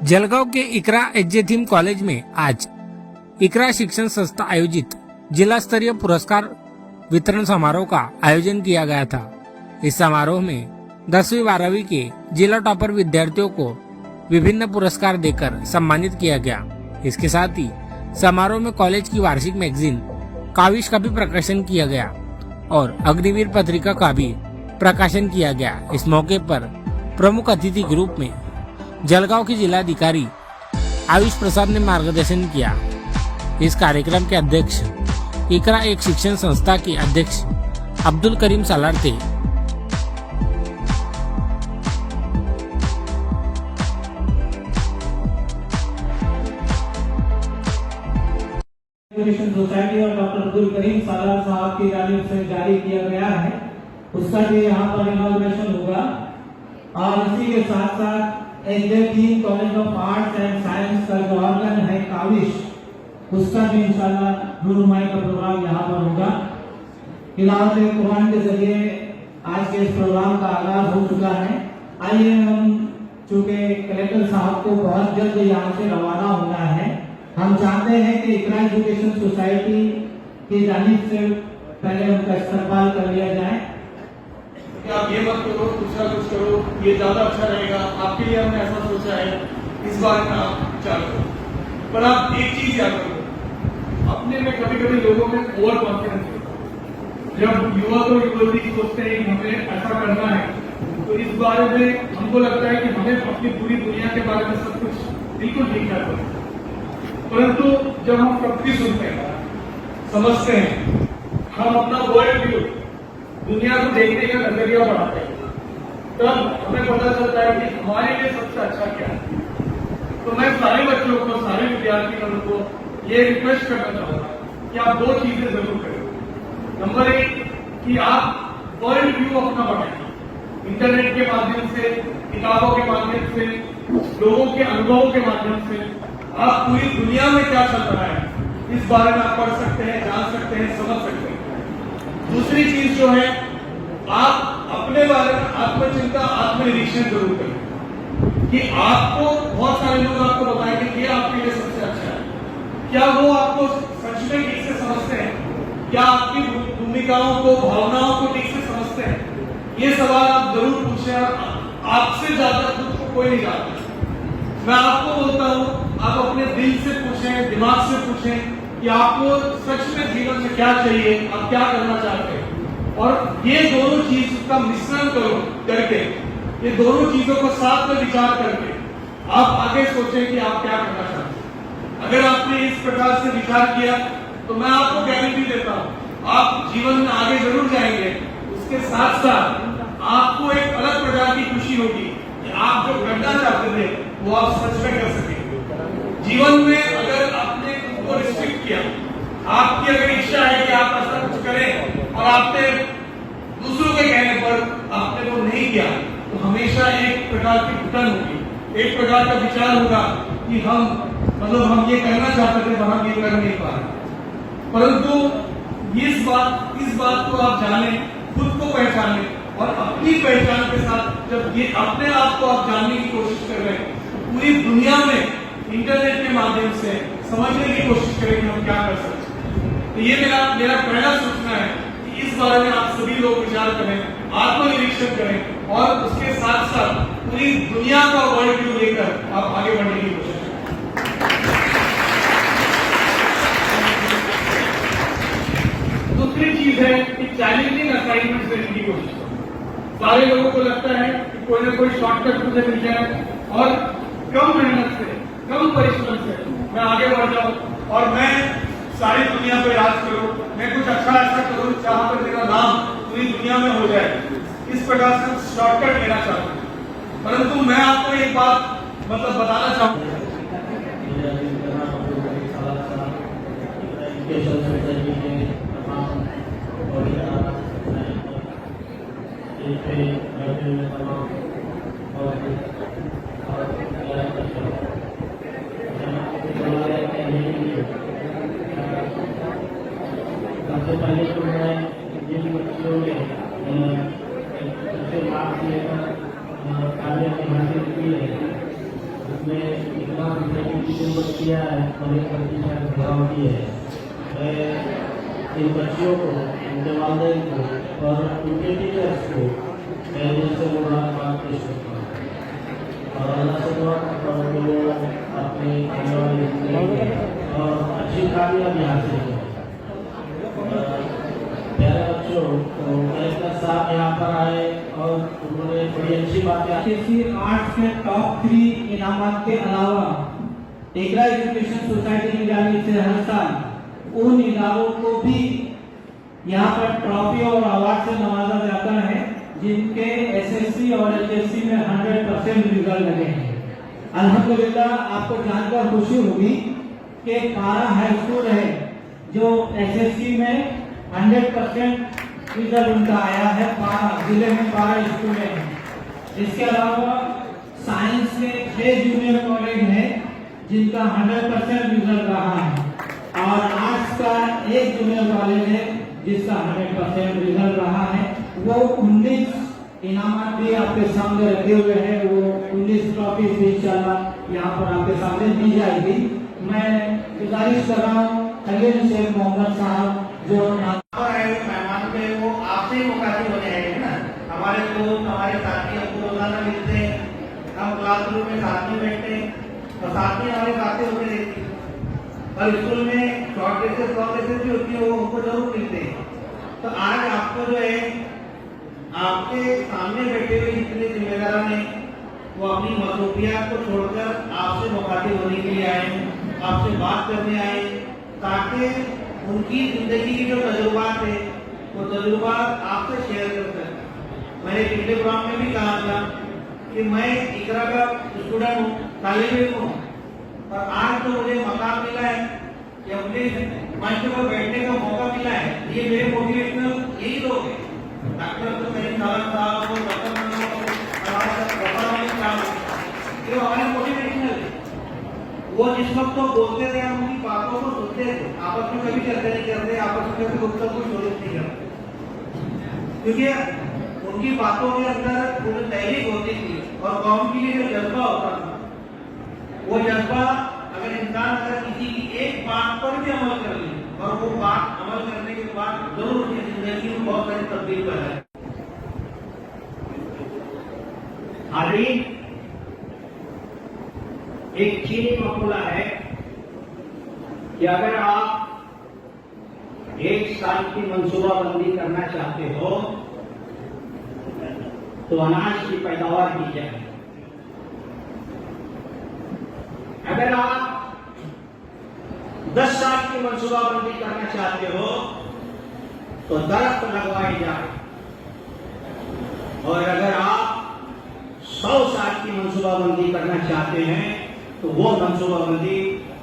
जलगांव के इकरा HJ college में आज इकरा शिक्षण संस्था आयोजित जिला स्तरीय पुरस्कार वितरण समारोह का आयोजन किया गया था। इस समारोह में 10वीं 12वीं के जिला टॉपर विद्यार्थियों को विभिन्न पुरस्कार देकर सम्मानित किया गया। इसके साथ ही समारोह में कॉलेज की वार्षिक मैगजीन काविश का भी प्रकाशन किया गया और अग्निवीर पत्रिका का भी प्रकाशन किया गया। इस मौके पर प्रमुख अतिथि के रूप में जलगांव के जिलाधिकारी आयुष प्रसाद ने मार्गदर्शन किया। इस कार्यक्रम के अध्यक्ष इकरा एक शिक्षण संस्था के अध्यक्ष अब्दुल करीम सालार थे। एजुकेशन सोसाइटी और डॉक्टर अब्दुल करीम सालार साहब की जानिब से जारी किया गया है, उसका भी यहाँ पर इनॉग्रेशन होगा। और इसी के साथ साथ HJ college of arts and science का जो ऑर्गन है काविश, उसका भी इंशाल्लाह नूरुमाई का प्रोग्राम यहाँ पर होगा। तिलावत कुरान के जरिए आज के इस प्रोग्राम का आगाज हो चुका है। आइए हम, चूंकि कलेक्टर साहब को बहुत जल्द यहाँ से रवाना होना है, हम चाहते हैं कि इकरा एजुकेशन सोसाइटी की जानिब से पहले उनका इस्तकबाल कर लिया जाए। कि आप ये मत करो, दूसरा कुछ करो, ये ज्यादा अच्छा रहेगा, आपके लिए हमने ऐसा सोचा है, इस बारे में आप विचार करो। पर आप एक चीज याद रखो, अपने में कभी कभी लोगों में ओवर कॉन्फिडेंस होता है। जब युवा तो युवती सोचते हैं कि हमें ऐसा करना है, तो इस बारे में हमको लगता है कि हमें अपनी पूरी दुनिया के बारे में सब कुछ बिल्कुल ठीक है। परंतु जब हम प्रकृति सुनते हैं, समझते हैं, हम अपना वर्ल्ड व्यू, दुनिया को देखने का नजरिया बढ़ाते हैं, तब हमें पता चलता है कि हमारे लिए सबसे अच्छा क्या है। तो मैं सारे बच्चों को, सारे विद्यार्थियों को ये रिक्वेस्ट करना चाहूंगा कि आप दो चीजें जरूर करें। नंबर एक, कि आप वर्ल्ड व्यू अपना बढ़ाएं, इंटरनेट के माध्यम से, किताबों के माध्यम से, लोगों के अनुभवों के माध्यम से आप पूरी दुनिया में क्या चल रहा है इस बारे में आप पढ़ सकते हैं, जान सकते हैं, समझ सकते हैं। दूसरी चीज जो है, आप अपने बारे में आत्मचिंता, आत्मनिरीक्षण जरूर करें कि आपको, बहुत सारे लोग आपको बताएंगे कि ये आपके लिए सबसे अच्छा है। क्या वो आपको सच में ठीक से समझते हैं? क्या आपकी भूमिकाओं को, भावनाओं को ठीक से समझते हैं? ये सवाल आप जरूर पूछें। आपसे ज्यादा खुद को कोई नहीं जानता। मैं आपको बोलता हूं, आप अपने दिल से पूछें, दिमाग से पूछें कि आपको सच में जीवन में क्या चाहिए, आप क्या करना चाहते हैं। और ये दोनों चीज का मिश्रण करके, ये दोनों चीजों को साथ में विचार करके आप आगे सोचें कि आप क्या करना चाहते हैं। अगर आपने इस प्रकार से विचार किया तो मैं आपको गारंटी देता हूं, आप जीवन में आगे जरूर जाएंगे। उसके साथ साथ आपको एक अलग प्रकार की खुशी होगी कि आप जो करना चाहते थे वो आप सच में कर सकेंगे। जीवन में अगर आपने खुद को रिस्ट्रिक्ट किया, आपकी अगर इच्छा है कि आप ऐसा कुछ करें और आपने दूसरों के कहने पर आपने वो नहीं किया, तो हमेशा एक प्रकार की घुटन होगी, एक प्रकार का विचार होगा कि हम ये करना चाहते थे पर हम ये कर नहीं पा रहे। परंतु इस बात को आप जाने, खुद को पहचाने, और अपनी पहचान के साथ जब ये अपने आप को आप जानने की कोशिश कर रहे हैं, तो पूरी दुनिया में इंटरनेट के माध्यम से समझने की कोशिश करें कि हम क्या कर सकते हैं। तो ये मेरा पहला सूचना है कि इस बारे में आप सभी लोग विचार करें, आत्मनिरीक्षण करें, और उसके साथ साथ पूरी दुनिया का वर्ल्ड व्यू लेकर आप आगे बढ़ने की कोशिश करें। दूसरी चीज है कि चैलेंजिंग असाइनमेंट देने की कोशिश करें। सारे लोगों को लगता है कि कोई ना कोई शॉर्टकट मुझे मिल जाए और कम मेहनत से, कम परिश्रम से मैं आगे बढ़ जाऊं और मैं सारी दुनिया पे राज करूं, मैं कुछ अच्छा ऐसा करूं जहां पर मेरा नाम पूरी दुनिया में हो जाए। इस प्रकार से शॉर्टकट लेना चाहता हूं। परंतु मैं आपको एक बात बताना चाहूंगा, सबसे पहले तो मैं जिन बच्चों ने अच्छे मार्क्स लेकर कामयाबी हासिल की है, में इतना तीन बच्चियाँ हैं और एक बच्ची शायद भगवती है। मैं इन बच्चियों को, उनके वालिदैन को और उनके टीचर्स को मैं दिल से मुबारकबाद पेश करता हूँ और अल्लाह से दुआ करता हूँ कि वो अपनी आने वाली जिंदगी में और अच्छी कामयाबी हासिल करें। प्यारे बच्चों, तो कलेक्टर साहब यहाँ पर आए और उन्होंने बड़ी अच्छी बातें एसएससी आर्ट्स के टॉप 3 इनामात के अलावा इकरा एजुकेशन सोसाइटी की जानिब से हर साल उन इदारों को भी यहाँ पर ट्रॉफी और अवार्ड से नवाजा जाता है जिनके एसएससी और एचएससी में 100% रिजल्ट लगे हैं। अल्हम्दुलिल्लाह, आपको जानकर खुशी होगी कि पारा हाई स्कूल है जो एसएससी में 100% रिजल्ट उनका आया है। पारा जिले में पारा स्कूल है। इसके अलावा साइंस के 6 जूनियर कॉलेज है जिनका 100% रिजल्ट रहा है और आर्ट्स का 1 जूनियर कॉलेज है जिसका 100% रिजल्ट रहा है। वो 19 इनामात भी आपके सामने रखे हुए हैं। वो 19 ट्रॉफी भी इंशाल्लाह यहाँ पर आपके सामने दी जाएगी। मैं गुजारिश कर रहा हूँ खलील शेख मोहम्मद साहब जो मेहमान पे वो आपसे ही मुखातिब होने आएंगे ना। हमारे दोस्त, हमारे साथी हमको रोजाना मिलते हैं, हम क्लासरूम में साथ में बैठते हैं और साथ में हमारी बातें होती रहती हैं और स्कूल में शॉर्ट रेसेस लॉन्ग रेसेस भी होती है, वो हमको जरूर मिलते हैं। तो आज आपको जो है आपके सामने बैठे हुए जितने जिम्मेदार हैं वो अपनी मसरूफियात को छोड़कर आपसे मुखातिब होने के लिए आए, आपसे बात करने आए ताकि उनकी जिंदगी की जो तजुर्बात है वो तजुर्बात आपसे शेयर कर सकें। मैंने पिछले प्रोग्राम में भी कहा था कि मैं इकरा का स्टूडेंट हूँ, तालिब इल्म हूँ और आज तो मुझे मकाम मिला है कि अपने मंच पर बैठने का मौका मिला है। ये मेरे मोटिवेशनल यही लोग हैं, डॉक्टर अब्दुल करीम साहब को, डॉक्टर ये हमारे मोटिवेशनल है। वो जिस वक्त तो बोलते थे हम उनकी बातों को सुनते थे, आपस में कभी चर्चा नहीं करते, आपस में कभी गुफ्तगू को शुरू नहीं करते क्योंकि उनकी बातों के अंदर पूरी तहरीक होती थी और कौम के लिए जो जज्बा होता था वो जज्बा अगर इंसान अगर किसी की एक बात पर भी अमल कर ले और वो बात अमल करने के बाद जरूर उसकी जिंदगी में बहुत सारी तब्दील कर है। एक चीनी मकूला है कि अगर आप 1 साल की मंसूबाबंदी करना चाहते हो तो अनाज की पैदावार की जाए। अगर आप 10 साल की मंसूबाबंदी करना चाहते हो तो दरख्त लगवाए जाए और अगर आप 100 साल की मंसूबाबंदी करना चाहते हैं तो वो मंसूबाबंदी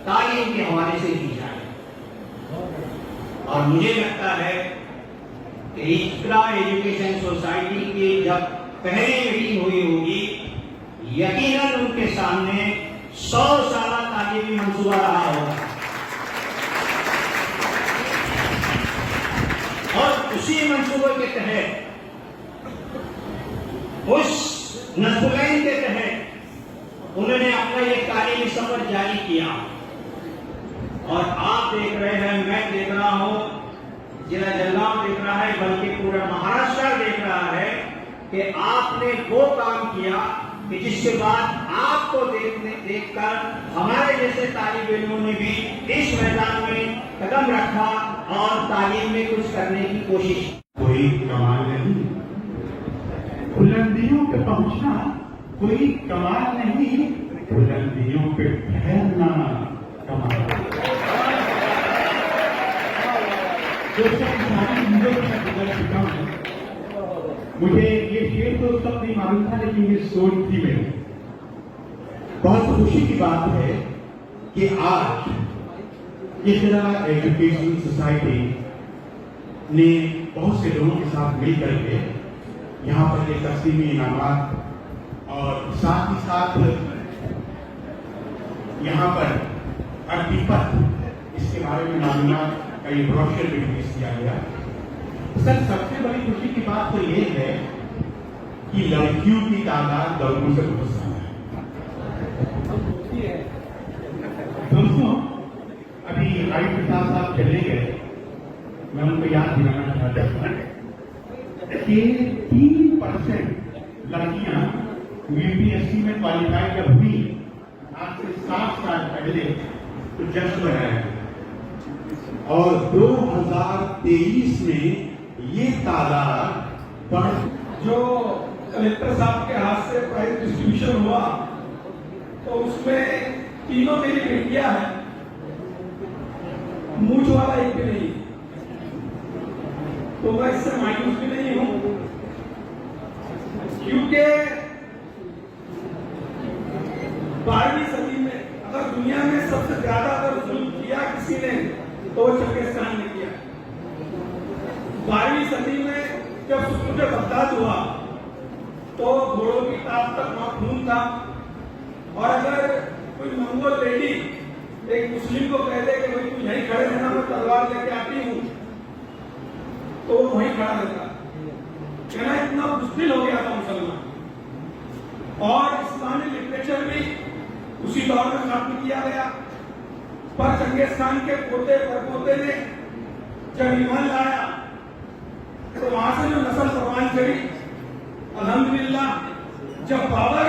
तालीम के हवाले से की जाए। और मुझे लगता है कि इकरा एजुकेशन सोसाइटी की जब पहली मीटिंग हुई होगी यकीनन उनके सामने 100 साल तालीमी मंसूबा रहा होगा और उसी मंसूबे के तहत उस नस्लैन के तहत उन्होंने अपना ये तालीमी सफर जारी किया। और आप देख रहे हैं, मैं देख रहा हूं, जिला जलगांव देख रहा है, बल्कि पूरा महाराष्ट्र देख रहा है कि आपने वो काम किया कि जिसके बाद आपको देखकर हमारे जैसे तालिब इल्मों ने भी इस मैदान में कदम रखा और तालीम में कुछ करने की कोशिश की। कोई कमाल नहीं, बुलंदियों पे पहुंचना कोई कमाल नहीं, बुलंदियों पे ठहरना कमाल। दोस्तों, सारी चीजों को मैं गुजर चुका हूं। मुझे ये शेर तो तब नहीं मालूम था, लेकिन ये सोच थी मेरी। बहुत खुशी की बात है कि आज इकरा एजुकेशन सोसाइटी ने बहुत से लोगों के साथ मिलकर के यहाँ पर एक तकसीमी इनामात और साथ ही साथ यहाँ पर अरबीपत इसके बारे में मालूमात का ये ब्रोशर भी रिलीज किया गया। सर, सबसे बड़ी खुशी की बात तो ये है कि लड़कियों की तादाद लड़कों से बहुत ज्यादा है। मैं उनको याद दिलाना चाहता हूँ कि 3% लड़कियां यूपीएससी में क्वालिफाई जब हुई आज से 7 साल पहले, तो जश्न है। और 2023 में ये तादाद बढ़, जो कलेक्टर साहब के हाथ से प्राइज डिस्ट्रीब्यूशन हुआ तो उसमें तीनों मेरी बेटियां हैं, मूछ वाला एक भी नहीं, तो मैं इससे मायूस भी नहीं हूं, क्योंकि 12वीं सदी में अगर दुनिया में सबसे ज्यादा अगर जुल्म किया किसी ने तो वो चंगेज़खान ने किया। 12वीं सदी में जब सुकून बगदाद हुआ तो घोड़ों की ताप तक वहां खून था, और अगर कोई मंगोल लेडी एक मुस्लिम को कह दे कि भाई तू यहीं खड़े रहना, मैं तलवार लेके आती हूं, तो वो वहीं खड़ा रहता। कहना इतना मुश्किल हो गया था मुसलमान। और इस्लामी लिटरेचर भी उसी दौर में खत्म किया गया। पर चंगेज़खान के पोते परपोते ने जब ईमान लाया तो वहां से जो नस्ल परवान चढ़ी, अल्हम्दुलिल्लाह जब बाबर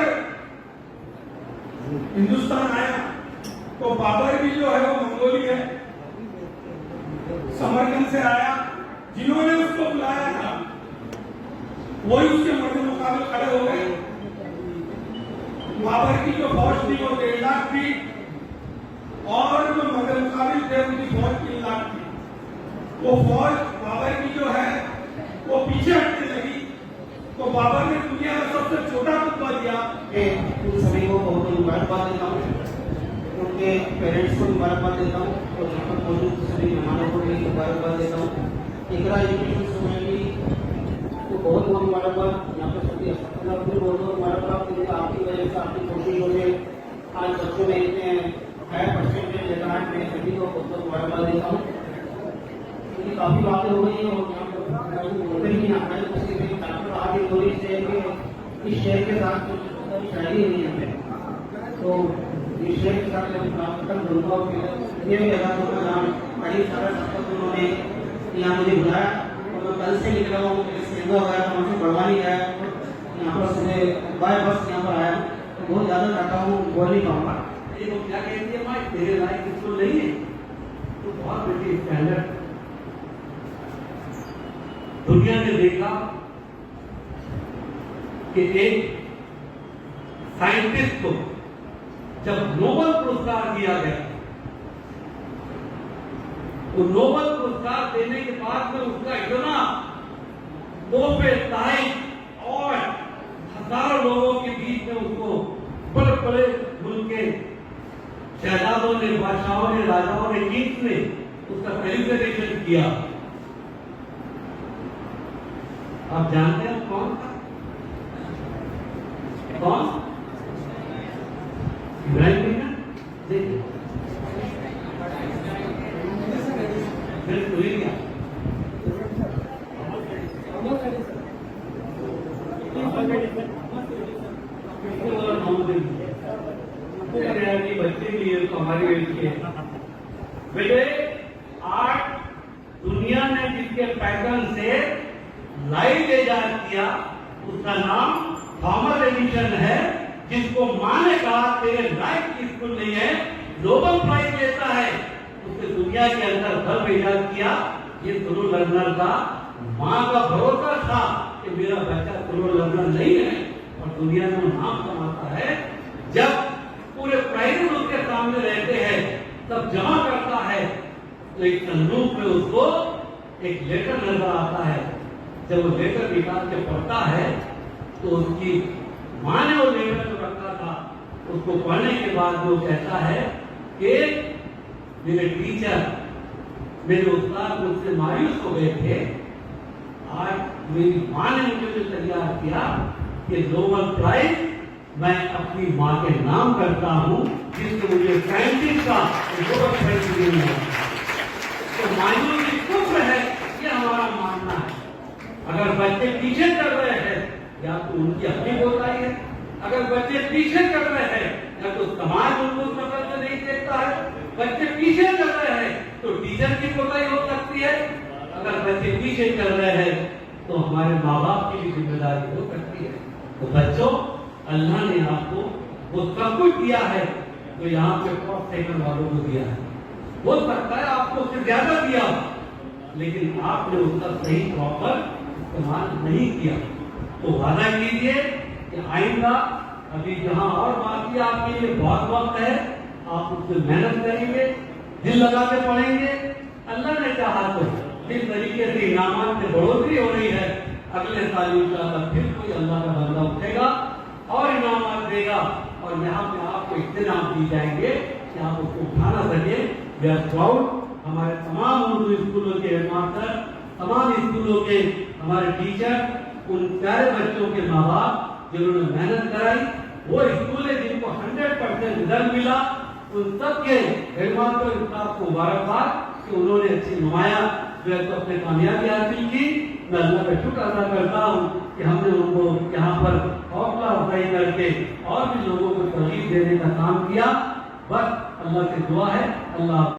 हिंदुस्तान आया तो बाबर भी जो है वो मंगोली है, समरकंद से आया। जिन्होंने उसको बुलाया था वही उसके मर्द मुकाबले खड़े हो गए। बाबर की जो फौज थी वो 1.5 लाख थी, और जो मर्द मुकाबिल थे उनकी फौज 3 लाख थी। वो फौज बाबर की जो है वो पीछे हटने लगी, तो बाबर ने दुनिया का सबसे छोटा खुतबा दिया। उन सभी को बहुत बहुत मुबारकबाद देता हूँ, उनके पेरेंट्स को मुबारकबाद देता हूँ, और यहाँ पर मौजूद सभी मेहमानों को भी मुबारकबाद देता हूँ। इकरा एजुकेशन सोसाइटी को बहुत बहुत मुबारकबाद। यहाँ पर सभी अस्पताल को बहुत बहुत मुबारकबाद, क्योंकि आपकी वजह से, आपकी कोशिशों से आज बच्चों में इतने हाई परसेंटेज लेकर आए। मैं सभी को बहुत बहुत मुबारकबाद देता हूँ, क्योंकि काफ़ी बातें हो गई हैं और यहाँ पर होते ही नहीं इस शहर के साथ शादी हुई है, तो इस शहर के साथ ये भी लगा तो नाम करीब 7 उन्होंने यहाँ मुझे बुलाया, और मैं कल से निकला हूँ, सेवा वगैरह हमसे बढ़वा नहीं गया। यहाँ पर सुबह बाय बस यहाँ पर आया, तो बहुत ज़्यादा चाहता हूँ, बोल नहीं पाऊँगा। ये लोग क्या कहती है भाई तेरे लायक स्कूल नहीं है, तो बहुत बेटी स्टैंडर्ड। दुनिया ने देखा कि एक साइंटिस्ट को जब नोबेल पुरस्कार दिया गया, तो नोबेल पुरस्कार देने के बाद में उसका इतना तोहफे तारीफ और हजारों लोगों के बीच में उसको बड़े बड़े मुल्क के शहजादों ने, बादशाहों ने, राजाओं ने, किंग्स ने उसका सेलिब्रेशन किया। आप जानते हैं कौन था? कौन? इब्राहिम लिंकन। देखिए फिर तो ही गया। बच्चे के लिए तो हमारी बेटी है। बेटे आज दुनिया ने जिसके पैटर्न से लाइट इजाद किया उसका नाम थॉमस एडिसन है, जिसको मां ने कहा तेरे लाइट की स्कूल नहीं है, नोबेल प्राइज लेता है। उसने दुनिया के अंदर बल्ब इजाद किया। ये स्लो लर्नर का मां का भरोसा था कि मेरा बच्चा स्लो लर्नर नहीं है, और दुनिया में नाम कमाता है। जब पूरे प्राइज उसके सामने रहते हैं तब जमा करता है, तो एक संदूक में उसको एक लेटर नजर आता है। जब वो लेटर निकाल के पढ़ता है तो उसकी मां ने वो लेटर जो रखा था उसको पढ़ने के बाद वो कहता है कि मेरे टीचर, मेरे उस्ताद मुझसे मायूस हो गए थे, आज मेरी मां ने मुझे जो तैयार किया कि नोबेल प्राइज मैं अपनी मां के नाम करता हूं, जिसको मुझे साइंटिस्ट का नोबेल प्राइज मिला। तो मायूसी कुफ्र है, ये हमारा मानना है। अगर बच्चे पीछे चल रहे हैं या तो उनकी अपनी कोताही है, अगर बच्चे पीछे चल रहे हैं या तो समाज उनको उस नजर से नहीं देखता है, बच्चे पीछे चल रहे हैं तो टीचर की कोताही हो सकती है। अगर बच्चे पीछे चल रहे हैं तो हमारे माँ बाप की भी जिम्मेदारी हो सकती है। तो बच्चों, अल्लाह ने आपको वो सब कुछ दिया है तो यहाँ पे टॉप सेकंड वालों को दिया है। हो सकता है आपको उससे ज्यादा दिया, लेकिन आपने उसका सही प्रॉपर इस्तेमाल नहीं किया। तो वादा कीजिए कि आइंदा अभी जहां और बाकी आपके लिए बहुत वक्त है, आप उससे मेहनत करेंगे, दिल लगा के पढ़ेंगे। अल्लाह ने चाहा तो जिस तरीके से इनामात में बढ़ोतरी हो रही है, अगले साल इंशाअल्लाह फिर कोई अल्लाह का बंदा उठेगा और इनामात देगा, और यहाँ पे आपको इतने नाम दिए जाएंगे कि आप उसको उठा ना सके। वी आर प्राउड, हमारे तमाम उर्दू स्कूलों के हेडमास्टर, तमाम स्कूलों के हमारे टीचर, उन प्यारे बच्चों के माँ बाप जिन्होंने मेहनत कराई, वो स्कूल है जिनको 100% रिजल्ट मिला, उन सबके हेडमास्टर स्टाफ को मुबारकबाद कि उन्होंने अच्छी नुमाया जो है तो अपने कामयाबी हासिल की। मैं अल्लाह का शुक्र अदा करता हूँ कि हमने उनको यहाँ पर हौसला अफजाई करके और भी लोगों को तरजीह देने का काम किया। बस अल्लाह से दुआ है, अल्लाह